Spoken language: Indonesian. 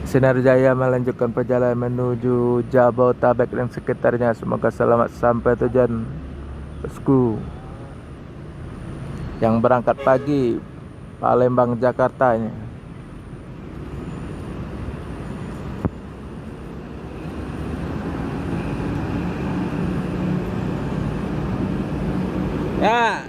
Sinar Jaya melanjutkan perjalanan menuju Jabodetabek dan sekitarnya. Semoga selamat sampai tujuan, bosku. Yang berangkat pagi, Palembang Jakarta ini. Ya,